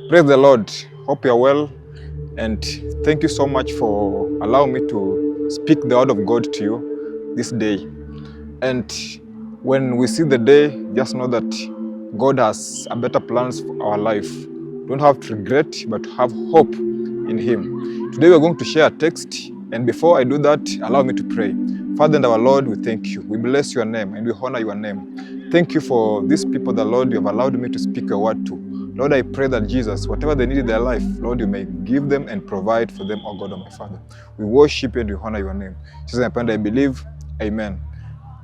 Praise the Lord. Hope you're well. And thank you so much for allowing me to speak the word of God to you this day. And when we see the day, just know that God has a better plans for our life. Don't have to regret, but have hope in Him. Today we're going to share a text. And before I do that, allow me to pray. Father and our Lord, we thank you. We bless your name and we honor your name. Thank you for these people, the Lord, you have allowed me to speak your word to. Lord, I pray that Jesus, whatever they need in their life, Lord, you may give them and provide for them, oh God, oh my Father. We worship you and we honor your name. Jesus, I believe. Amen.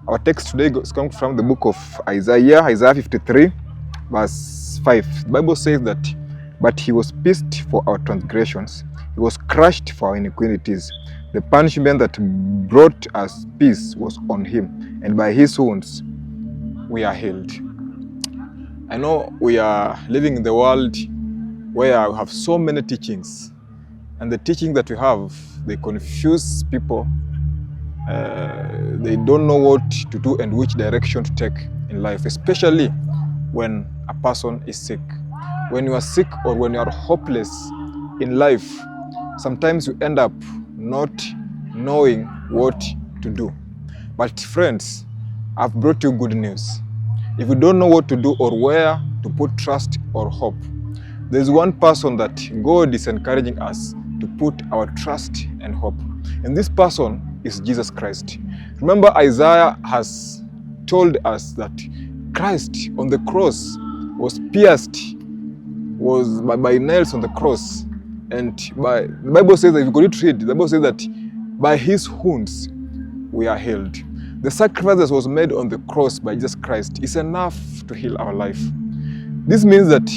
Our text today is coming from the book of Isaiah 53, verse 5. The Bible says that, but he was pierced for our transgressions, he was crushed for our iniquities. The punishment that brought us peace was on him, and by his wounds we are healed. I know we are living in the world where we have so many teachings, and the teaching that we have, they confuse people. They don't know what to do and which direction to take in life, especially when a person is sick. When you are sick or when you are hopeless in life, sometimes you end up not knowing what to do. But friends, I've brought you good news. If you don't know what to do or where to put trust or hope, there's one person that God is encouraging us to put our trust and hope. And this person is Jesus Christ. Remember, Isaiah has told us that Christ on the cross was pierced, was by nails on the cross. And the Bible says that, if you go to read, the Bible says that by his wounds we are healed. The sacrifice that was made on the cross by Jesus Christ is enough to heal our life. This means that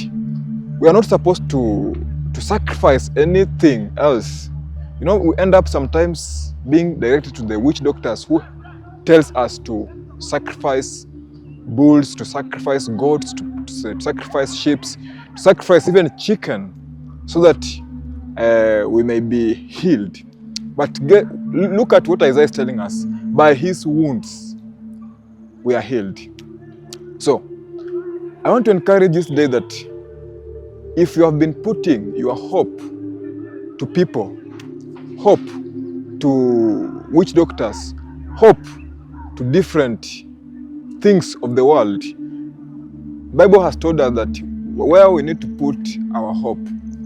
we are not supposed to sacrifice anything else. You know, we end up sometimes being directed to the witch doctors who tells us to sacrifice bulls, to sacrifice goats, to sacrifice sheep, to sacrifice even chicken, so that we may be healed. But look at what Isaiah is telling us. By his wounds, we are healed. So, I want to encourage you today that if you have been putting your hope to people, hope to witch doctors, hope to different things of the world, the Bible has told us that where we need to put our hope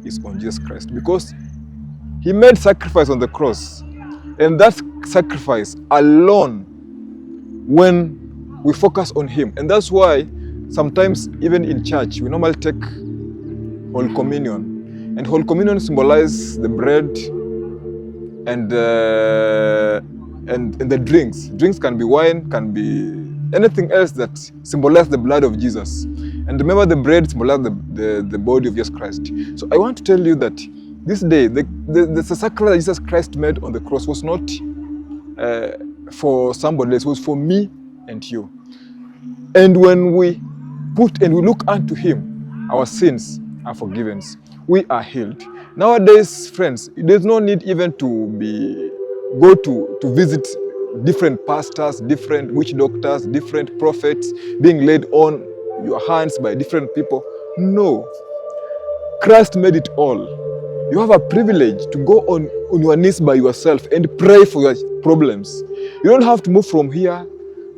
is on Jesus Christ, because he made sacrifice on the cross, and that sacrifice alone, when we focus on him, and that's why sometimes even in church we normally take Holy Communion, and Holy Communion symbolizes the bread and the drinks. Drinks can be wine, can be anything else that symbolizes the blood of Jesus. And remember, the bread symbolizes the body of Jesus Christ. So I want to tell you that this day, the sacrifice that Jesus Christ made on the cross was not for somebody else, it was for me and you. And when we put and we look unto him, our sins are forgiven. We are healed. Nowadays, friends, there's no need even to go to visit different pastors, different witch doctors, different prophets, being laid on your hands by different people. No. Christ made it all. You have a privilege to go on your knees by yourself and pray for your problems. You don't have to move from here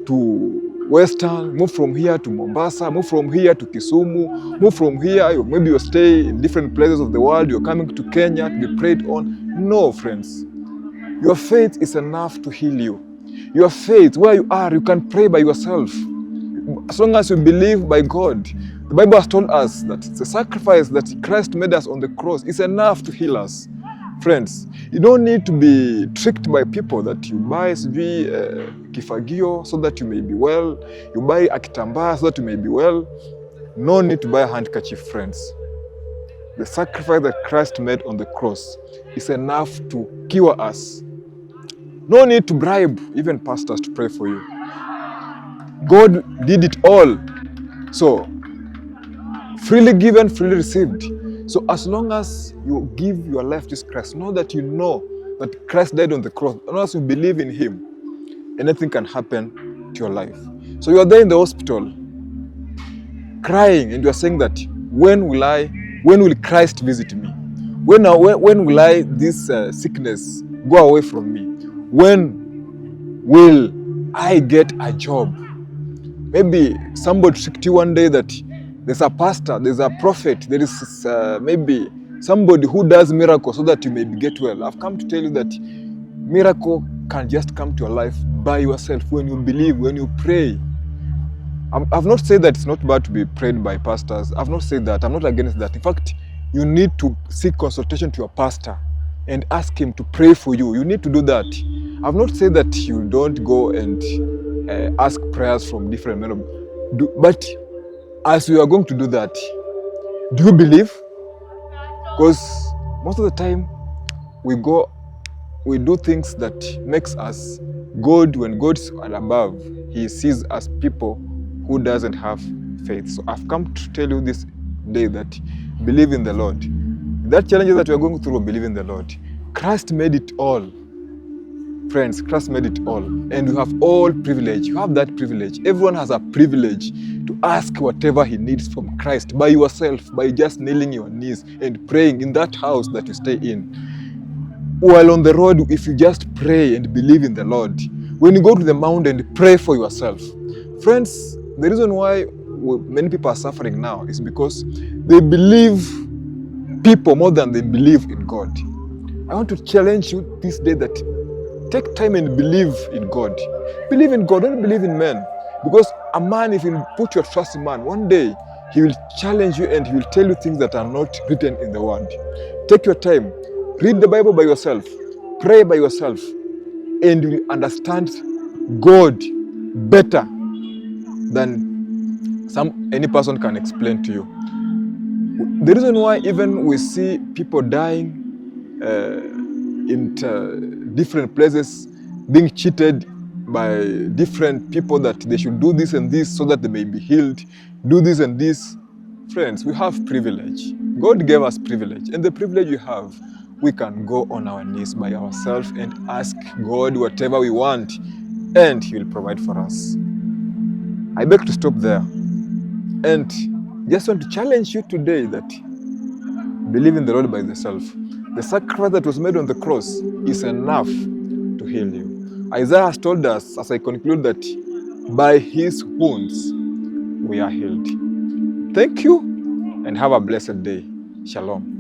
to Western, move from here to Mombasa, move from here to Kisumu, move from here, maybe you stay in different places of the world, you're coming to Kenya to be prayed on. No, friends. Your faith is enough to heal you. Your faith, where you are, you can pray by yourself. As long as you believe by God. The Bible has told us that the sacrifice that Christ made us on the cross is enough to heal us. Friends, you don't need to be tricked by people that you buy kifagio so that you may be well. You buy a kitambaa so that you may be well. No need to buy a handkerchief, friends. The sacrifice that Christ made on the cross is enough to cure us. No need to bribe even pastors to pray for you. God did it all. So, freely given, freely received. So as long as you give your life to Christ, know that you know that Christ died on the cross. As long as you believe in him, anything can happen to your life. So you are there in the hospital, crying, and you are saying that, when will I When will Christ visit me? When will this sickness go away from me? When will I get a job? Maybe somebody tricked you one day that there's a pastor, there's a prophet, there is maybe somebody who does miracles so that you may get well. I've come to tell you that miracle can just come to your life by yourself when you believe, when you pray. I've not said that it's not bad to be prayed by pastors. I've not said that. I'm not against that. In fact, you need to seek consultation to your pastor and ask him to pray for you. You need to do that. I've not said that you don't go and ask prayers from different men. But as you are going to do that, do you believe? Because most of the time we do things that makes us God. When God's above, he sees us people who doesn't have faith. So I've come to tell you this day that believe in the Lord. That challenges that we are going through, believe in the Lord. Christ made it all. Friends, Christ made it all. And you have all privilege. You have that privilege. Everyone has a privilege to ask whatever he needs from Christ by yourself, by just kneeling your knees and praying in that house that you stay in. While on the road, if you just pray and believe in the Lord, when you go to the mountain, pray for yourself. Friends, the reason why many people are suffering now is because they believe people more than they believe in God. I want to challenge you this day that take time and believe in God. Believe in God, don't believe in men. Because a man, if you put your trust in man, one day he will challenge you and he will tell you things that are not written in the word. Take your time. Read the Bible by yourself. Pray by yourself. And you will understand God better than any person can explain to you. The reason why even we see people dying in different places, being cheated by different people that they should do this and this so that they may be healed, do this and this. Friends, we have privilege. God gave us privilege, and the privilege we have, we can go on our knees by ourselves and ask God whatever we want, and He will provide for us. I beg to stop there, and just want to challenge you today that believe in the Lord by yourself. The sacrifice that was made on the cross is enough to heal you. Isaiah has told us, as I conclude, that by His wounds we are healed. Thank you, and have a blessed day. Shalom.